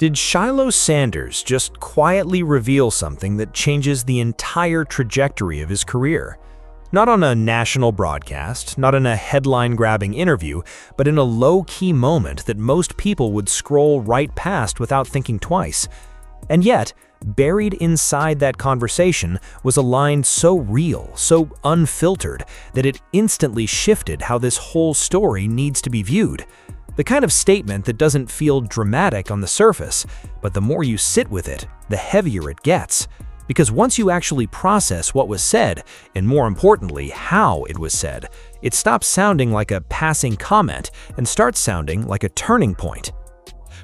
Did Shilo Sanders just quietly reveal something that changes the entire trajectory of his career? Not on a national broadcast, not in a headline-grabbing interview, but in a low-key moment that most people would scroll right past without thinking twice. And yet, buried inside that conversation was a line so real, so unfiltered, that it instantly shifted how this whole story needs to be viewed. The kind of statement that doesn't feel dramatic on the surface, but the more you sit with it, the heavier it gets. Because once you actually process what was said, and more importantly, how it was said, it stops sounding like a passing comment and starts sounding like a turning point.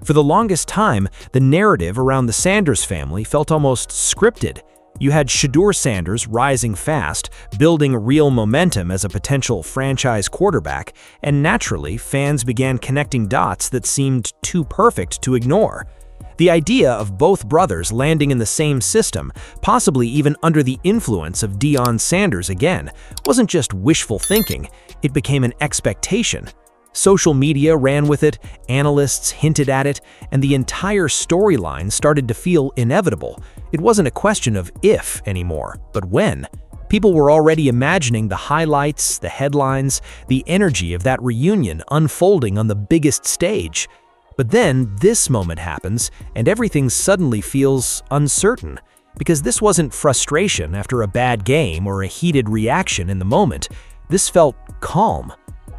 For the longest time, the narrative around the Sanders family felt almost scripted. You had Shedeur Sanders rising fast, building real momentum as a potential franchise quarterback, and naturally, fans began connecting dots that seemed too perfect to ignore. The idea of both brothers landing in the same system, possibly even under the influence of Deion Sanders again, wasn't just wishful thinking, it became an expectation. Social media ran with it, analysts hinted at it, and the entire storyline started to feel inevitable. It wasn't a question of if anymore, but when. People were already imagining the highlights, the headlines, the energy of that reunion unfolding on the biggest stage. But then this moment happens, and everything suddenly feels uncertain. Because this wasn't frustration after a bad game or a heated reaction in the moment. This felt calm.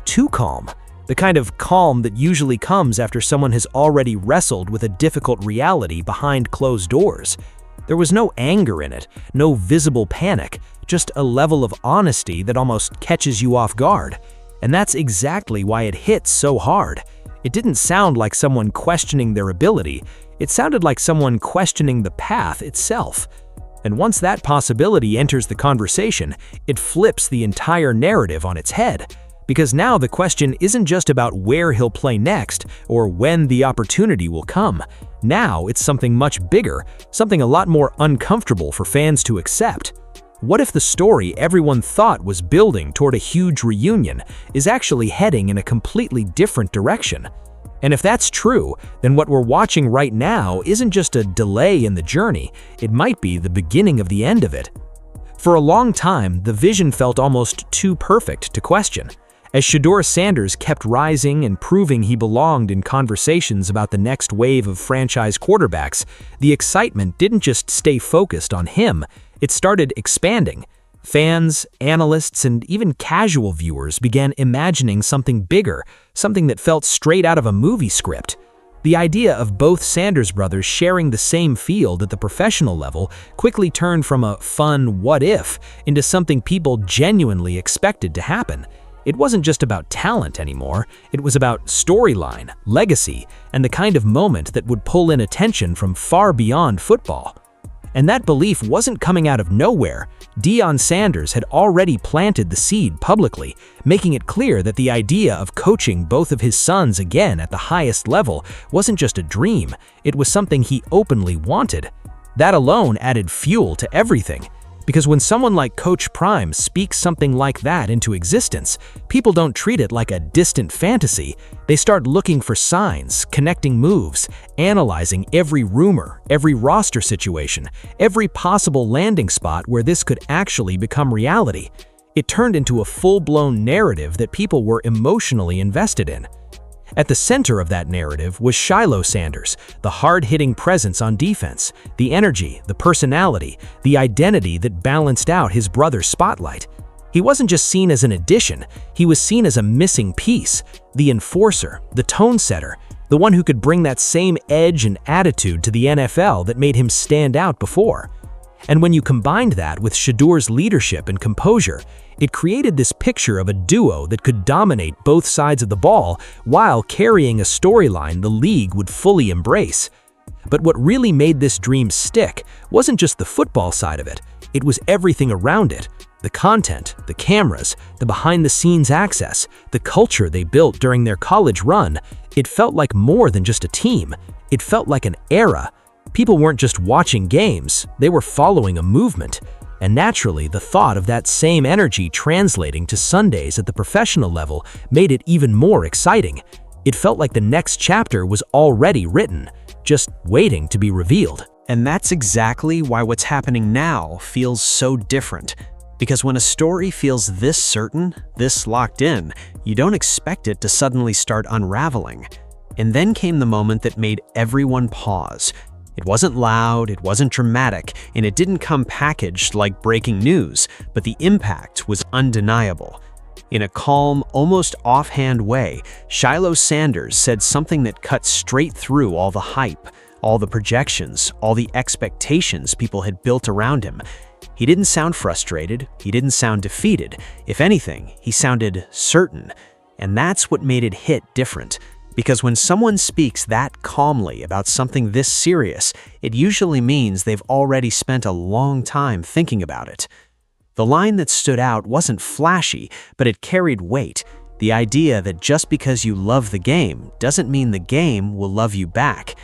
Too calm. The kind of calm that usually comes after someone has already wrestled with a difficult reality behind closed doors. There was no anger in it, no visible panic, just a level of honesty that almost catches you off guard. And that's exactly why it hits so hard. It didn't sound like someone questioning their ability, it sounded like someone questioning the path itself. And once that possibility enters the conversation, it flips the entire narrative on its head. Because now the question isn't just about where he'll play next or when the opportunity will come. Now it's something much bigger, something a lot more uncomfortable for fans to accept. What if the story everyone thought was building toward a huge reunion is actually heading in a completely different direction? And if that's true, then what we're watching right now isn't just a delay in the journey, it might be the beginning of the end of it. For a long time, the vision felt almost too perfect to question. As Shedeur Sanders kept rising and proving he belonged in conversations about the next wave of franchise quarterbacks, the excitement didn't just stay focused on him, it started expanding. Fans, analysts, and even casual viewers began imagining something bigger, something that felt straight out of a movie script. The idea of both Sanders brothers sharing the same field at the professional level quickly turned from a fun what-if into something people genuinely expected to happen. It wasn't just about talent anymore, it was about storyline, legacy, and the kind of moment that would pull in attention from far beyond football. And that belief wasn't coming out of nowhere. Deion Sanders had already planted the seed publicly, making it clear that the idea of coaching both of his sons again at the highest level wasn't just a dream, it was something he openly wanted. That alone added fuel to everything. Because when someone like Coach Prime speaks something like that into existence, people don't treat it like a distant fantasy. They start looking for signs, connecting moves, analyzing every rumor, every roster situation, every possible landing spot where this could actually become reality. It turned into a full-blown narrative that people were emotionally invested in. At the center of that narrative was Shilo Sanders, the hard-hitting presence on defense, the energy, the personality, the identity that balanced out his brother's spotlight. He wasn't just seen as an addition, he was seen as a missing piece, the enforcer, the tone setter, the one who could bring that same edge and attitude to the NFL that made him stand out before. And when you combined that with Shedeur's leadership and composure, it created this picture of a duo that could dominate both sides of the ball while carrying a storyline the league would fully embrace. But what really made this dream stick wasn't just the football side of it, it was everything around it. The content, the cameras, the behind-the-scenes access, the culture they built during their college run. It felt like more than just a team, it felt like an era. People weren't just watching games, they were following a movement. And naturally, the thought of that same energy translating to Sundays at the professional level made it even more exciting. It felt like the next chapter was already written. just waiting to be revealed. And that's exactly why what's happening now feels so different. Because when a story feels this certain, this locked in, you don't expect it to suddenly start unraveling. And then came the moment that made everyone pause. It wasn't loud, it wasn't dramatic, and it didn't come packaged like breaking news, but the impact was undeniable. In a calm, almost offhand way, Shilo Sanders said something that cut straight through all the hype, all the projections, all the expectations people had built around him. He didn't sound frustrated, he didn't sound defeated. If anything, he sounded certain. And that's what made it hit different. Because when someone speaks that calmly about something this serious, it usually means they've already spent a long time thinking about it. The line that stood out wasn't flashy, but it carried weight. The idea that just because you love the game doesn't mean the game will love you back.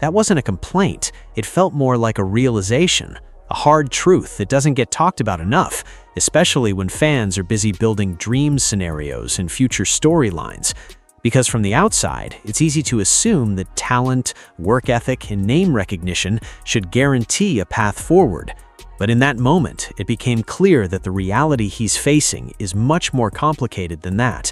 That wasn't a complaint, it felt more like a realization, a hard truth that doesn't get talked about enough, especially when fans are busy building dream scenarios and future storylines. Because from the outside, it's easy to assume that talent, work ethic, and name recognition should guarantee a path forward. But in that moment, it became clear that the reality he's facing is much more complicated than that.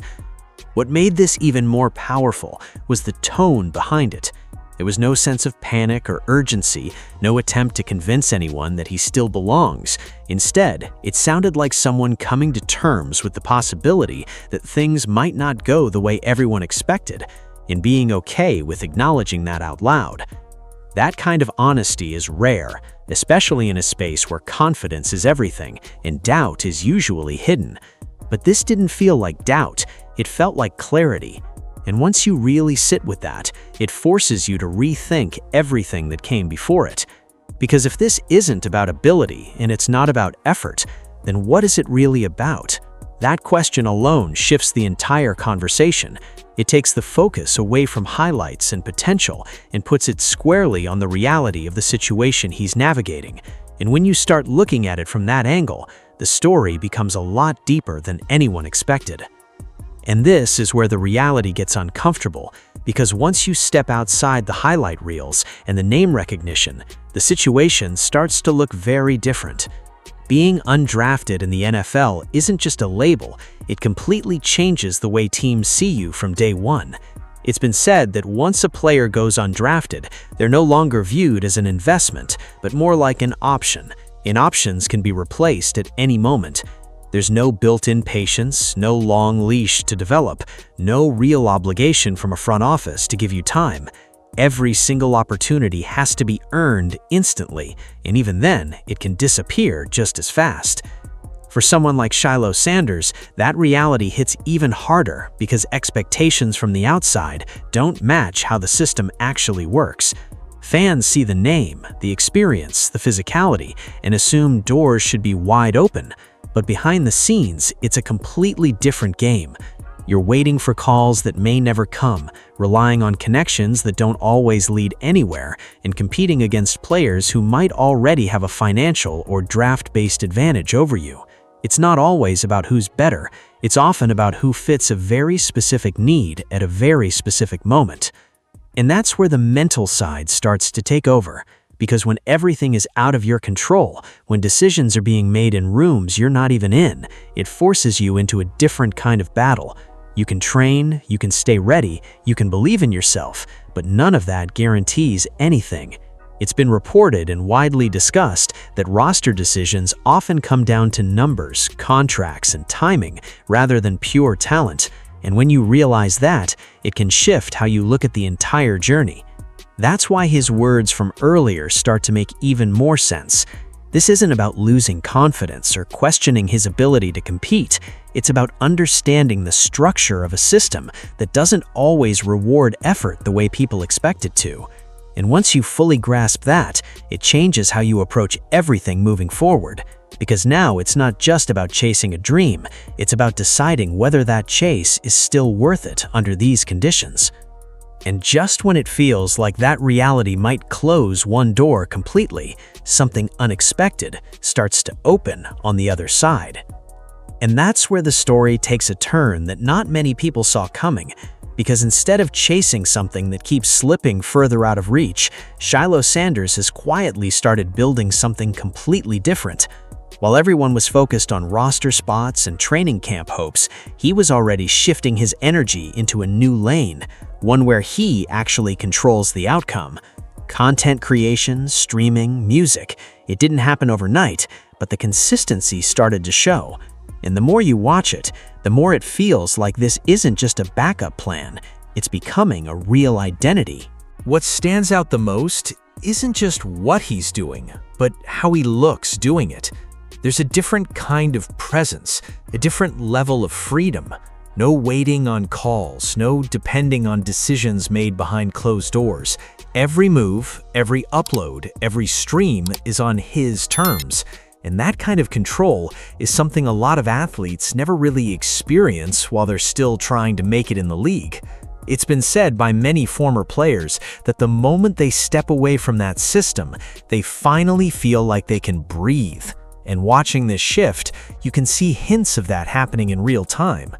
What made this even more powerful was the tone behind it. There was no sense of panic or urgency, no attempt to convince anyone that he still belongs. Instead, it sounded like someone coming to terms with the possibility that things might not go the way everyone expected, and being okay with acknowledging that out loud. That kind of honesty is rare, especially in a space where confidence is everything and doubt is usually hidden. But this didn't feel like doubt, it felt like clarity. And once you really sit with that, it forces you to rethink everything that came before it. Because if this isn't about ability and it's not about effort, then what is it really about? That question alone shifts the entire conversation. It takes the focus away from highlights and potential and puts it squarely on the reality of the situation he's navigating. And when you start looking at it from that angle, the story becomes a lot deeper than anyone expected. And this is where the reality gets uncomfortable, because once you step outside the highlight reels and the name recognition, the situation starts to look very different. Being undrafted in the NFL isn't just a label, it completely changes the way teams see you from day one. It's been said that once a player goes undrafted, they're no longer viewed as an investment, but more like an option, and options can be replaced at any moment. There's no built-in patience, no long leash to develop, no real obligation from a front office to give you time. Every single opportunity has to be earned instantly, and even then, it can disappear just as fast. For someone like Shilo Sanders, that reality hits even harder because expectations from the outside don't match how the system actually works. Fans see the name, the experience, the physicality, and assume doors should be wide open. But behind the scenes, it's a completely different game. You're waiting for calls that may never come, relying on connections that don't always lead anywhere, and competing against players who might already have a financial or draft-based advantage over you. It's not always about who's better, it's often about who fits a very specific need at a very specific moment. And that's where the mental side starts to take over. Because when everything is out of your control, when decisions are being made in rooms you're not even in, it forces you into a different kind of battle. You can train, you can stay ready, you can believe in yourself, but none of that guarantees anything. It's been reported and widely discussed that roster decisions often come down to numbers, contracts, and timing rather than pure talent. And when you realize that, it can shift how you look at the entire journey. That's why his words from earlier start to make even more sense. This isn't about losing confidence or questioning his ability to compete. It's about understanding the structure of a system that doesn't always reward effort the way people expect it to. And once you fully grasp that, it changes how you approach everything moving forward. Because now it's not just about chasing a dream, it's about deciding whether that chase is still worth it under these conditions. And just when it feels like that reality might close one door completely, something unexpected starts to open on the other side. And that's where the story takes a turn that not many people saw coming. Because instead of chasing something that keeps slipping further out of reach, Shilo Sanders has quietly started building something completely different. While everyone was focused on roster spots and training camp hopes, he was already shifting his energy into a new lane, one where he actually controls the outcome. Content creation, streaming, music. It didn't happen overnight, but the consistency started to show. And the more you watch it, the more it feels like this isn't just a backup plan, it's becoming a real identity. What stands out the most isn't just what he's doing, but how he looks doing it. There's a different kind of presence, a different level of freedom. No waiting on calls, no depending on decisions made behind closed doors. Every move, every upload, every stream is on his terms. And that kind of control is something a lot of athletes never really experience while they're still trying to make it in the league. It's been said by many former players that the moment they step away from that system, they finally feel like they can breathe. And watching this shift, you can see hints of that happening in real time.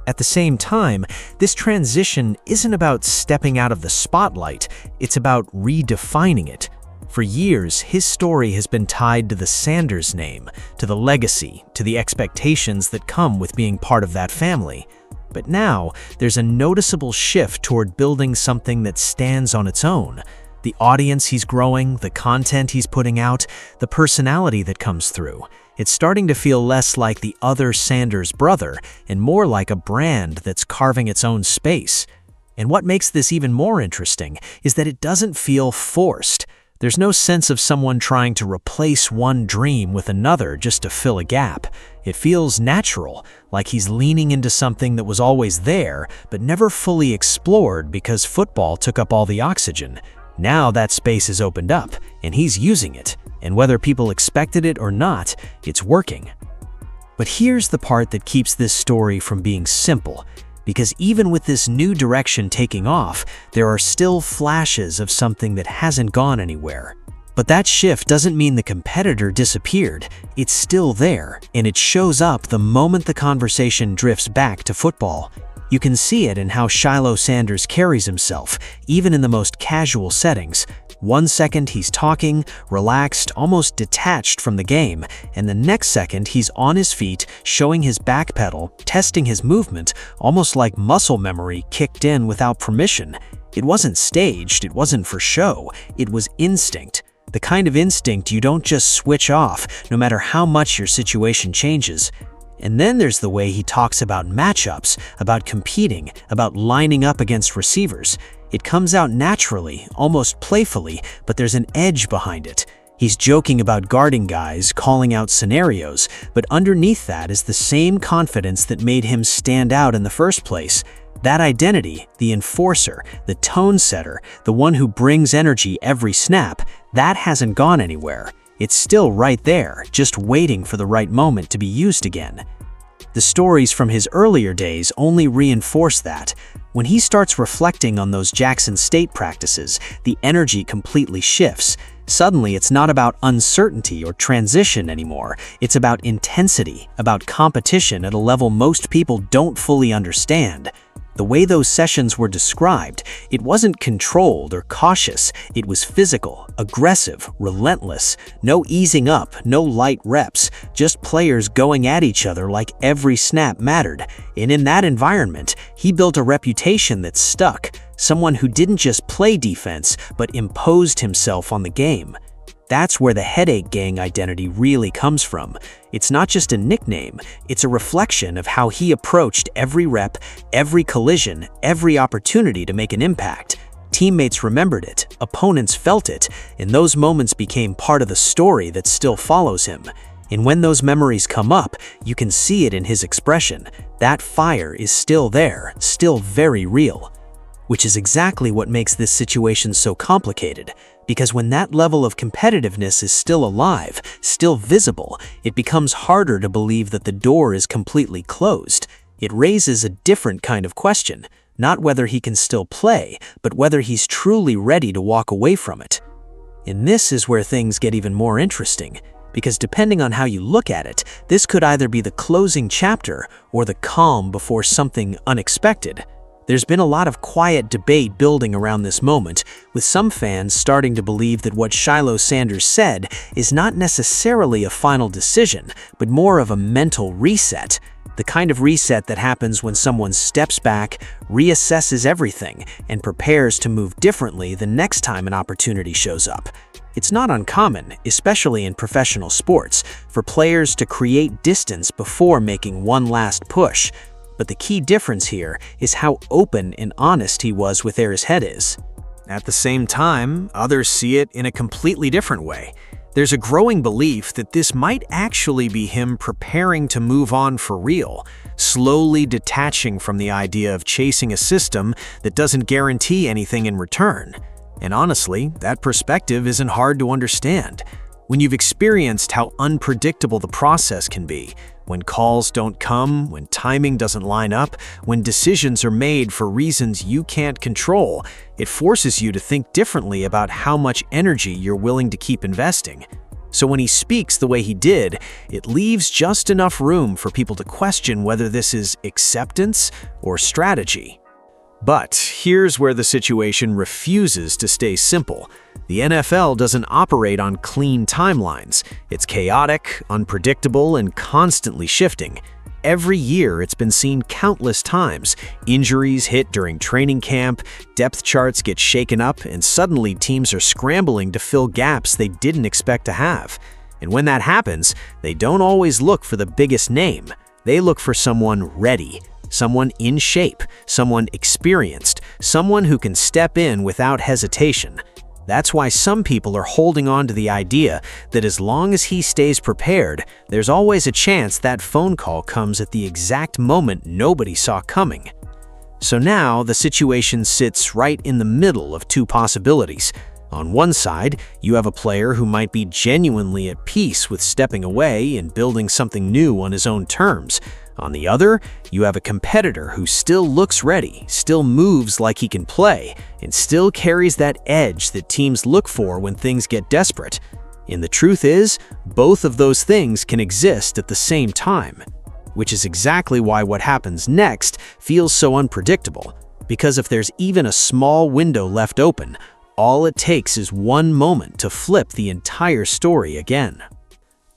At the same time, this transition isn't about stepping out of the spotlight, it's about redefining it. For years, his story has been tied to the Sanders name, to the legacy, to the expectations that come with being part of that family. But now, there's a noticeable shift toward building something that stands on its own. The audience he's growing, the content he's putting out, the personality that comes through. It's starting to feel less like the other Sanders brother and more like a brand that's carving its own space. And what makes this even more interesting is that it doesn't feel forced. There's no sense of someone trying to replace one dream with another just to fill a gap. It feels natural, like he's leaning into something that was always there, but never fully explored because football took up all the oxygen. Now that space is opened up, and he's using it, and whether people expected it or not, it's working. But here's the part that keeps this story from being simple. Because even with this new direction taking off, there are still flashes of something that hasn't gone anywhere. But that shift doesn't mean the competitor disappeared. It's still there, and it shows up the moment the conversation drifts back to football. You can see it in how Shilo Sanders carries himself, even in the most casual settings. One second he's talking, relaxed, almost detached from the game, and the next second he's on his feet, showing his back pedal, testing his movement, almost like muscle memory kicked in without permission. It wasn't staged, it wasn't for show, it was instinct. The kind of instinct you don't just switch off, no matter how much your situation changes. And then there's the way he talks about matchups, about competing, about lining up against receivers. It comes out naturally, almost playfully, but there's an edge behind it. He's joking about guarding guys, calling out scenarios, but underneath that is the same confidence that made him stand out in the first place. That identity, the enforcer, the tone setter, the one who brings energy every snap, that hasn't gone anywhere. It's still right there, just waiting for the right moment to be used again. The stories from his earlier days only reinforce that. When he starts reflecting on those Jackson State practices, the energy completely shifts. Suddenly, it's not about uncertainty or transition anymore. It's about intensity, about competition at a level most people don't fully understand. The way those sessions were described, it wasn't controlled or cautious. It was physical, aggressive, relentless. No easing up, no light reps, just players going at each other like every snap mattered. And in that environment, he built a reputation that stuck. Someone who didn't just play defense, but imposed himself on the game. That's where the Headache Gang identity really comes from. It's not just a nickname, it's a reflection of how he approached every rep, every collision, every opportunity to make an impact. Teammates remembered it, opponents felt it, and those moments became part of the story that still follows him. And when those memories come up, you can see it in his expression. That fire is still there, still very real. Which is exactly what makes this situation so complicated. Because when that level of competitiveness is still alive, still visible, it becomes harder to believe that the door is completely closed. It raises a different kind of question, not whether he can still play, but whether he's truly ready to walk away from it. And this is where things get even more interesting, because depending on how you look at it, this could either be the closing chapter or the calm before something unexpected. There's been a lot of quiet debate building around this moment, with some fans starting to believe that what Shilo Sanders said is not necessarily a final decision, but more of a mental reset. The kind of reset that happens when someone steps back, reassesses everything, and prepares to move differently the next time an opportunity shows up. It's not uncommon, especially in professional sports, for players to create distance before making one last push. But the key difference here is how open and honest he was with where his head is. At the same time, others see it in a completely different way. There's a growing belief that this might actually be him preparing to move on for real, slowly detaching from the idea of chasing a system that doesn't guarantee anything in return. And honestly, that perspective isn't hard to understand. When you've experienced how unpredictable the process can be, when calls don't come, when timing doesn't line up, when decisions are made for reasons you can't control, it forces you to think differently about how much energy you're willing to keep investing. So when he speaks the way he did, it leaves just enough room for people to question whether this is acceptance or strategy. But here's where the situation refuses to stay simple. The NFL doesn't operate on clean timelines. It's chaotic, unpredictable, and constantly shifting. Every year, it's been seen countless times. Injuries hit during training camp, depth charts get shaken up, and suddenly teams are scrambling to fill gaps they didn't expect to have. And when that happens, they don't always look for the biggest name. They look for someone ready. Someone in shape, someone experienced, someone who can step in without hesitation. That's why some people are holding on to the idea that as long as he stays prepared, there's always a chance that phone call comes at the exact moment nobody saw coming. So now the situation sits right in the middle of two possibilities. On one side, you have a player who might be genuinely at peace with stepping away and building something new on his own terms. On the other, you have a competitor who still looks ready, still moves like he can play, and still carries that edge that teams look for when things get desperate. And the truth is, both of those things can exist at the same time. Which is exactly why what happens next feels so unpredictable. Because if there's even a small window left open, all it takes is one moment to flip the entire story again.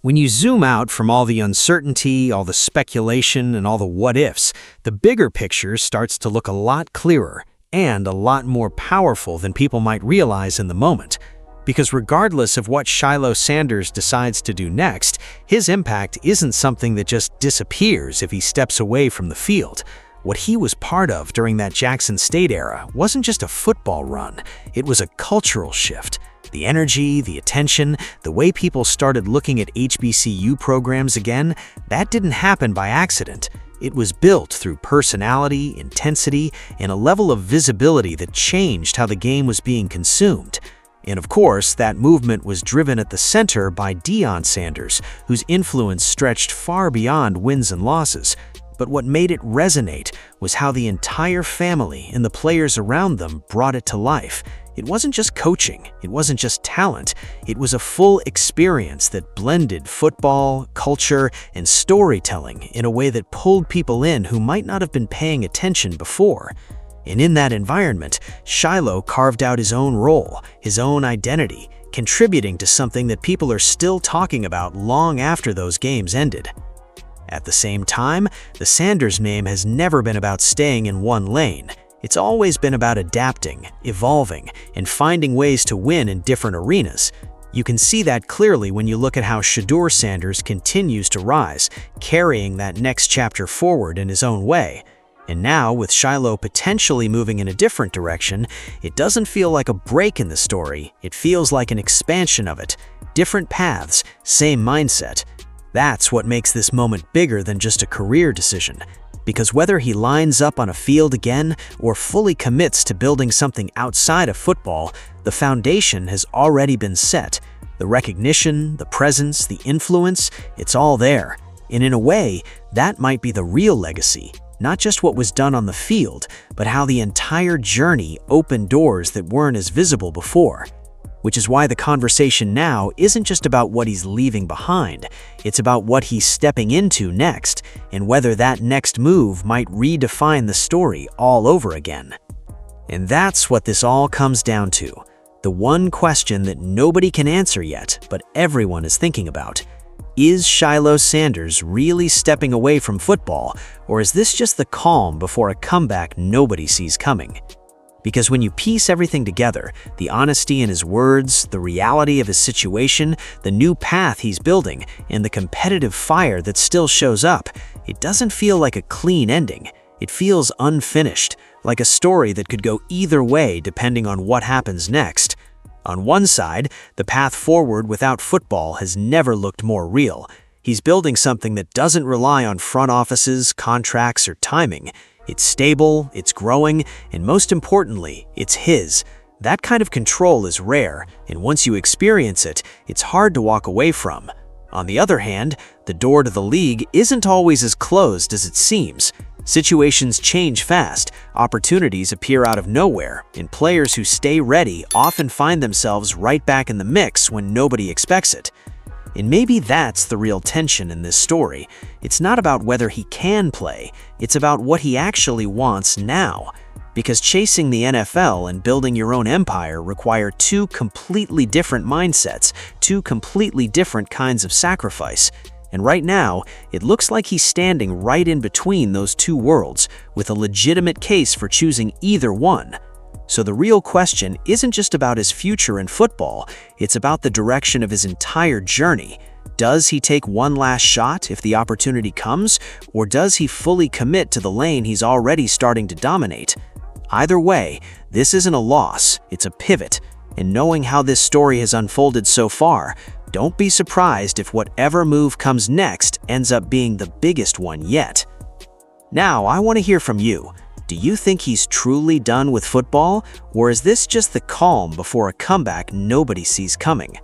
When you zoom out from all the uncertainty, all the speculation, and all the what-ifs, the bigger picture starts to look a lot clearer and a lot more powerful than people might realize in the moment. Because regardless of what Shilo Sanders decides to do next, his impact isn't something that just disappears if he steps away from the field. What he was part of during that Jackson State era wasn't just a football run, it was a cultural shift. The energy, the attention, the way people started looking at HBCU programs again, that didn't happen by accident. It was built through personality, intensity, and a level of visibility that changed how the game was being consumed. And of course, that movement was driven at the center by Deion Sanders, whose influence stretched far beyond wins and losses. But what made it resonate was how the entire family and the players around them brought it to life. It wasn't just coaching, it wasn't just talent, it was a full experience that blended football, culture, and storytelling in a way that pulled people in who might not have been paying attention before. And in that environment, Shilo carved out his own role, his own identity, contributing to something that people are still talking about long after those games ended. At the same time, the Sanders name has never been about staying in one lane. It's always been about adapting, evolving, and finding ways to win in different arenas. You can see that clearly when you look at how Shedeur Sanders continues to rise, carrying that next chapter forward in his own way. And now, with Shilo potentially moving in a different direction, it doesn't feel like a break in the story, it feels like an expansion of it. Different paths, same mindset. That's what makes this moment bigger than just a career decision. Because whether he lines up on a field again or fully commits to building something outside of football, the foundation has already been set. The recognition, the presence, the influence, it's all there. And in a way, that might be the real legacy. Not just what was done on the field, but how the entire journey opened doors that weren't as visible before. Which is why the conversation now isn't just about what he's leaving behind, it's about what he's stepping into next, and whether that next move might redefine the story all over again. And that's what this all comes down to. The one question that nobody can answer yet, but everyone is thinking about. Is Shilo Sanders really stepping away from football, or is this just the calm before a comeback nobody sees coming? Because when you piece everything together, the honesty in his words, the reality of his situation, the new path he's building, and the competitive fire that still shows up, it doesn't feel like a clean ending. It feels unfinished, like a story that could go either way depending on what happens next. On one side, the path forward without football has never looked more real. He's building something that doesn't rely on front offices, contracts, or timing. It's stable, it's growing, and most importantly, it's his. That kind of control is rare, and once you experience it, it's hard to walk away from. On the other hand, the door to the league isn't always as closed as it seems. Situations change fast, opportunities appear out of nowhere, and players who stay ready often find themselves right back in the mix when nobody expects it. And maybe that's the real tension in this story. It's not about whether he can play, it's about what he actually wants now. Because chasing the NFL and building your own empire require two completely different mindsets, two completely different kinds of sacrifice. And right now, it looks like he's standing right in between those two worlds, with a legitimate case for choosing either one. So the real question isn't just about his future in football, it's about the direction of his entire journey. Does he take one last shot if the opportunity comes, or does he fully commit to the lane he's already starting to dominate? Either way, this isn't a loss, it's a pivot. And knowing how this story has unfolded so far, don't be surprised if whatever move comes next ends up being the biggest one yet. Now, I want to hear from you. Do you think he's truly done with football, or is this just the calm before a comeback nobody sees coming?